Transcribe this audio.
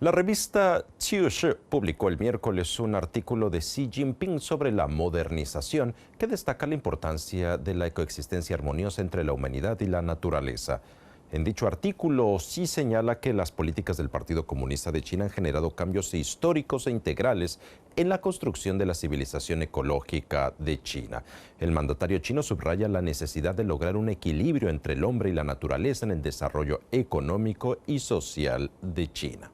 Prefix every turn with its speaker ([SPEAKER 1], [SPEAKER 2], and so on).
[SPEAKER 1] La revista Qiushi publicó el miércoles un artículo de Xi Jinping sobre la modernización que destaca la importancia de la coexistencia armoniosa entre la humanidad y la naturaleza. En dicho artículo, Xi señala que las políticas del Partido Comunista de China han generado cambios históricos e integrales en la construcción de la civilización ecológica de China. El mandatario chino subraya la necesidad de lograr un equilibrio entre el hombre y la naturaleza en el desarrollo económico y social de China.